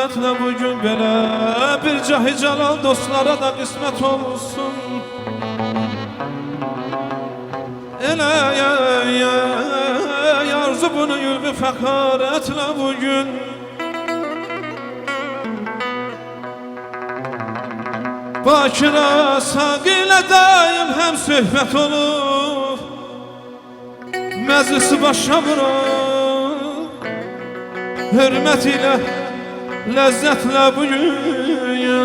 fəxarətlə bugün belə bir cəhi cəlal dostlara da qismət olsun. Elə arzu bunu ülvi fəxarətlə bugün Bakıra Saqilə daim həm söhbət olur, məclisi başa vurur, hörmət ilə, ləzzətlə bugün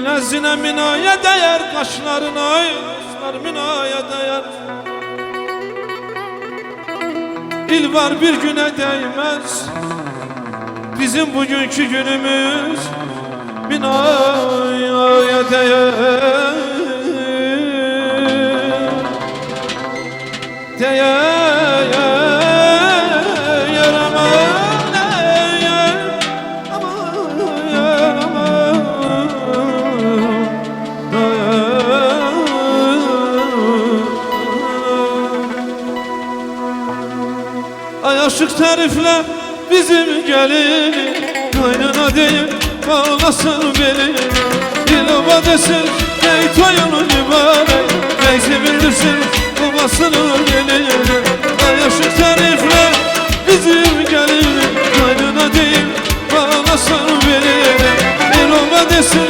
ləzzinə minaya dəyər, qaşlarına qaşlar minaya dəyər. İl var bir günə dəyməz, bizim bugünkü günümüz binaya dəyər, dəyər aman, aman, ay aşık təriflə bizim gəlini, qaynana deyir bağlasın beni, dilova desin ey toyunun ibarət, neyse bildirsin babasını beni. Ay aşık təriflə bizim gəlini, qaynana deyir bağlasın beni, dilova desin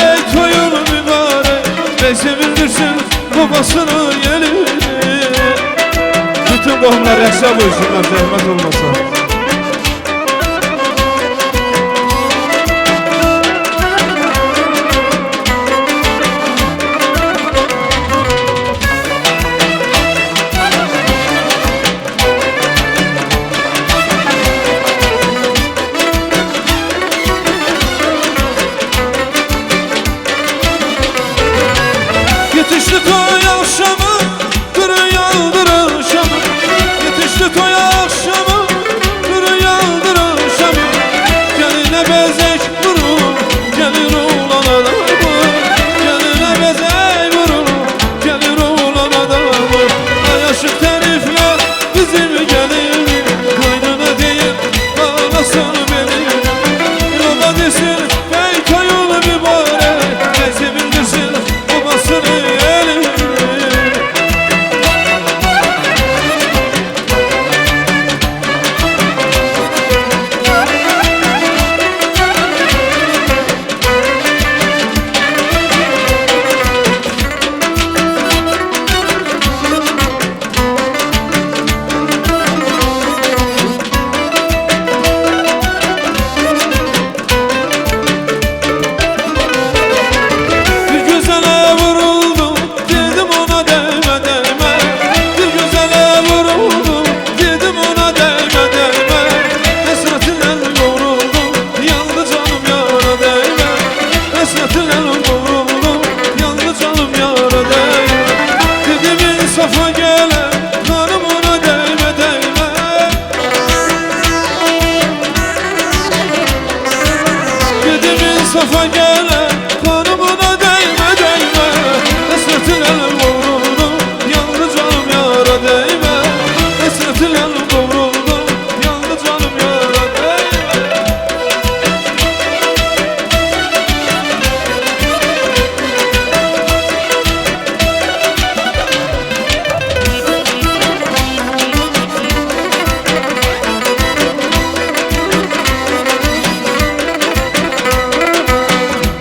ey toyunun ibarət, neyse bildirsin babasını yeni. Bütün qohumlar rəqsə buyursunlar, zəhmət olmasa. Yetişdi toy akşamı, kırı yaldırır şamı. Yetişdi toy akşamı, kırı yaldırır şamı. Geline bezek vurur, gelir oğlan adamı. Geline bezek vurur, gelir oğlan adamı. Ay aşık təriflə bizim gelini, kaynana deyir bağlasın beni. Yola desin bey toyunu mübarək, neyse bildirsin babasını. Safa gele kanımına değme değme, esretin elim kovruldu, yandı canım yara değme. Esretin elim kovruldu, yandı canım yara değme.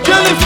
Gelip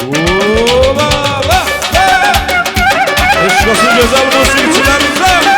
Ola la la. Eşk olsun güzel musikçilerimize.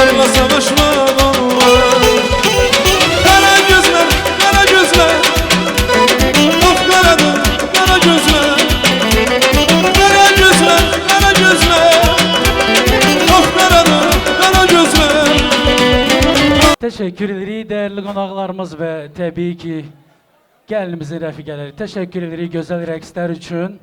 Leyla savuşmadan Kara gözler, kara gözler Of karadır, kara gözler Kara gözler, kara gözler Of karadır, kara gözler. Teşekkür ederiz değerli qonaqlarımız ve tabii ki gəlinimizin rəfiqələri. Teşekkür ederiz gözəl rəqslər üçün.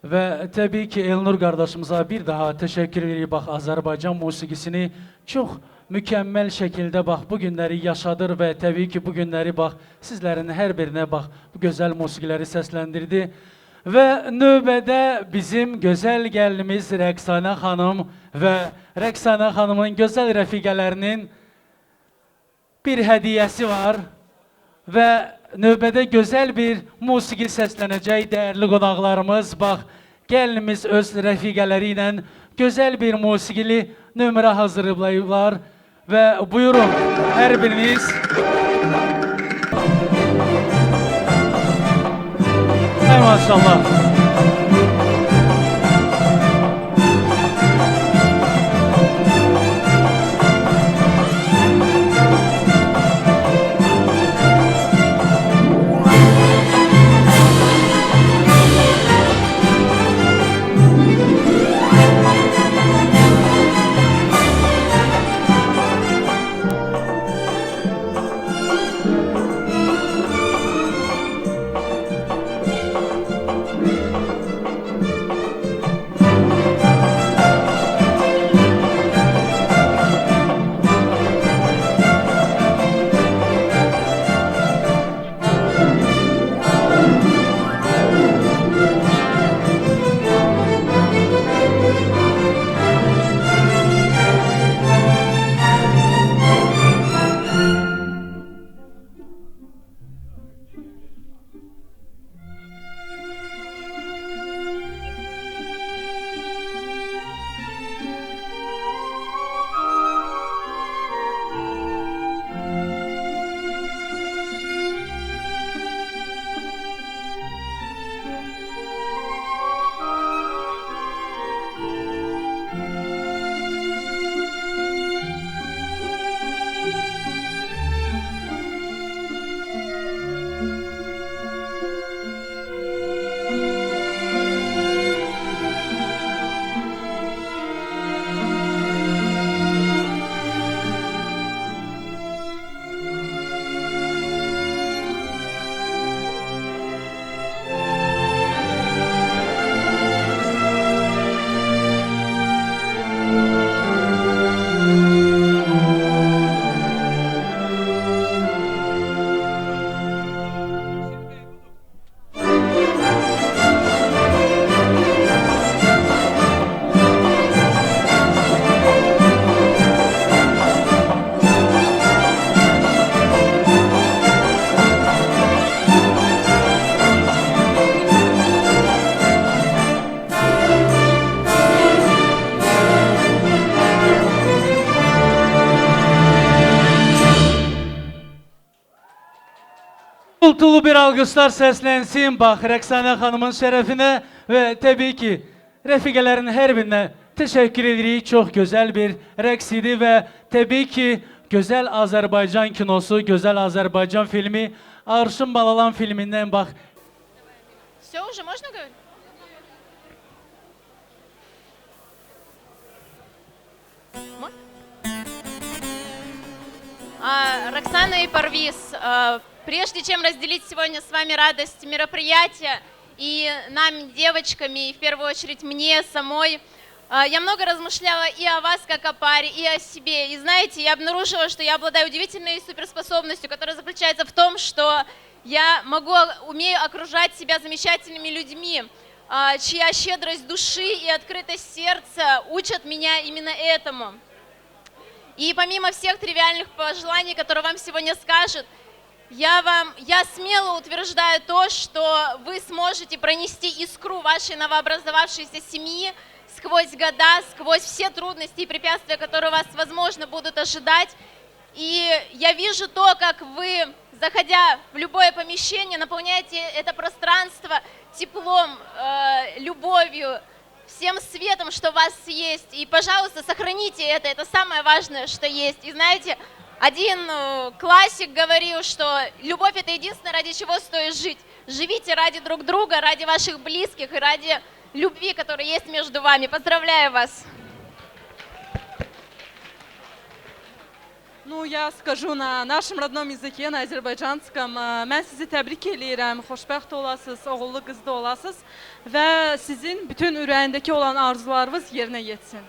Ve tabii ki Elnur kardeşimize bir daha teşekkür ederiz. Bak Azerbaycan musiqisini çok mükemmel şekilde bak bu günleri yaşadır ve tabii ki bu günleri bak sizlerin her birine bak bu güzel musiqiləri seslendirdi. Ve növbədə bizim güzel gəlinimiz Rəqsanə xanım ve Rəqsanə xanımın güzel rəfiqələrinin bir hediyesi var. Ve növbədə güzel bir musiqi səslənəcək değerli qonaqlarımız. Bax, gəlinimiz öz rəfiqələri ilə güzel bir musiqili nömrə hazırlayıblar. Ve buyurun her biriniz. Hay maşallah. Gürültülü bir alkışlar seslensin bak Rəqsanə xanımın şerefine ve tabii ki rəfiqələrin her birine teşekkür edirik. Çok güzel bir rəqs idi ve tabii ki güzel Azerbaycan kinosu, güzel Azerbaycan filmi Arşın Balalan filminden bak. Все, уже можно говорить? Роксана и Парвиз, прежде чем разделить сегодня с вами радость мероприятия, и нам, девочками, и в первую очередь мне самой, я много размышляла и о вас, как о паре, и о себе. И знаете, я обнаружила, что я обладаю удивительной суперспособностью, которая заключается в том, что я умею окружать себя замечательными людьми, чья щедрость души и открытость сердца учат меня именно этому. И помимо всех тривиальных пожеланий, которые вам сегодня скажут, я смело утверждаю то, что вы сможете пронести искру вашей новообразовавшейся семьи сквозь года, сквозь все трудности и препятствия, которые вас, возможно, будут ожидать. И я вижу то, как вы, заходя в любое помещение, наполняете это пространство теплом, любовью всем светом, что у вас есть. И, пожалуйста, сохраните это самое важное, что есть. И знаете, один классик говорил, что любовь — это единственное, ради чего стоит жить. Живите ради друг друга, ради ваших близких и ради любви, которая есть между вами. Поздравляю вас! Ну, я скажу на нашем родном языке, на азербайджанском. Mən sizi təbrik eləyirəm, xoşbəxt olasınız, oğullu qızlı olasınız və sizin bütün ürəyindəki olan arzularınız yerinə yetsin.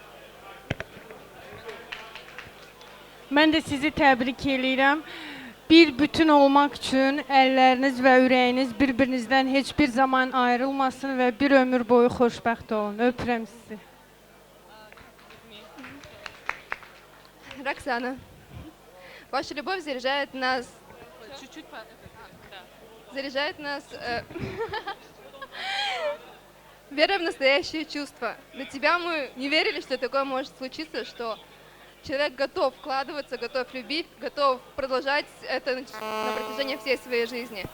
Mən də sizi təbrik eləyirəm. Bir bütün olmaq üçün əlləriniz və ürəyiniz bir-birinizdən heç bir zaman ayrılmasın və bir ömür boyu xoşbəxt olun. Öpürəm sizi. Роксана, ваша любовь заряжает нас, верой в настоящее чувство. До тебя мы не верили, что такое может случиться, что человек готов вкладываться, готов любить, готов продолжать это на протяжении всей своей жизни.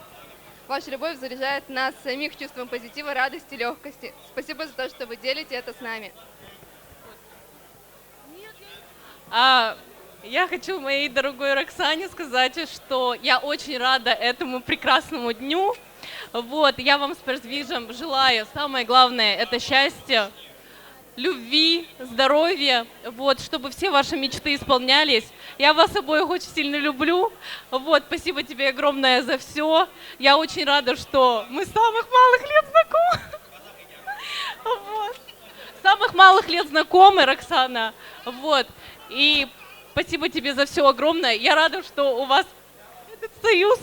Ваша любовь заряжает нас самих чувством позитива, радости, легкости. Спасибо за то, что вы делите это с нами. Я хочу моей дорогой Роксане сказать, что я очень рада этому прекрасному дню. Вот, я вам с Перзвижем желаю, самое главное, это счастье, любви, здоровья, вот, чтобы все ваши мечты исполнялись. Я вас обоих очень сильно люблю. Вот, спасибо тебе огромное за все. Я очень рада, что мы с самых малых лет знакомы. Вот. С самых малых лет знакомы, Роксана. Вот. И спасибо тебе за все огромное. Я рада, что у вас этот союз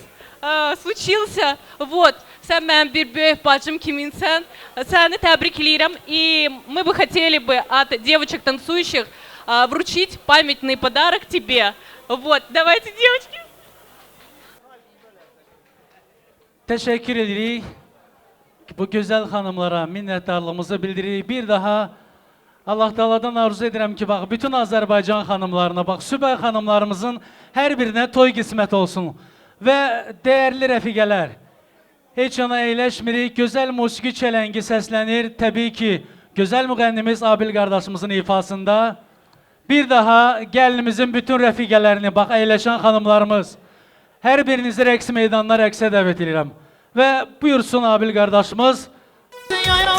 случился. Вот. Sen ben bir büyük bacım kiminsen. Seni tebrik ederim. И мы бы хотели бы от девочек танцующих вручить памятный подарок тебе. Вот. Давайте, девочки. Teşekkür edirik. Bu güzel hanımlara minnettarlığımızı bildiririk. Bir daha Allah Teala'dan arzu edirəm ki, bax, bütün Azərbaycan xanımlarına, bax, sübər xanımlarımızın hər birinə toy qismət olsun. Və dəyərli rəfiqələr, heç yana əyləşmirik, gözəl musiqi çələngi səslənir. Təbii ki, gözəl müğənnimiz Abil qardaşımızın ifasında. Bir daha gəlinimizin bütün rəfiqələrini, bax, əyləşən xanımlarımız, hər birinizi rəqs meydanına rəqsə dəvət edirəm. Və buyursun Abil qardaşımız. Dünyaya